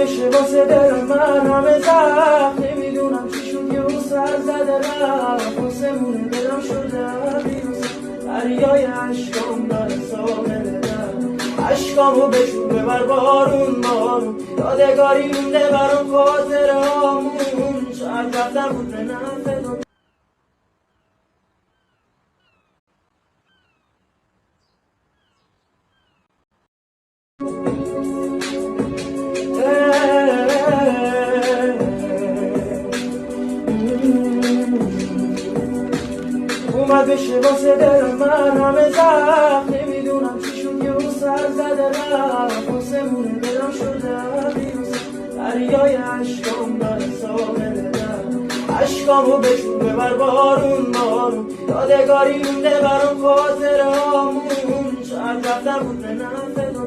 بشه واسه دلم من همه زخم نمیدونم چی شد یه سر زده رفت واسمونه دلم شده بیروز دریای عشقام داره ساحل دلم عشقامو بشون ببر بارون بارون یادگاری مونده برام خاطره هامون شاید رفتم بود به نفع اومد بشه واسه دلم من همه زخم نمیدونم چی شد یه سر زده رفت واسمونه دلم شده بیروز دریای عشقام داره ساحل دلم عشقامو بشون ببر بارون بارون یادگاری مونده برام خاطره هامون شاید رفتم بود به نفع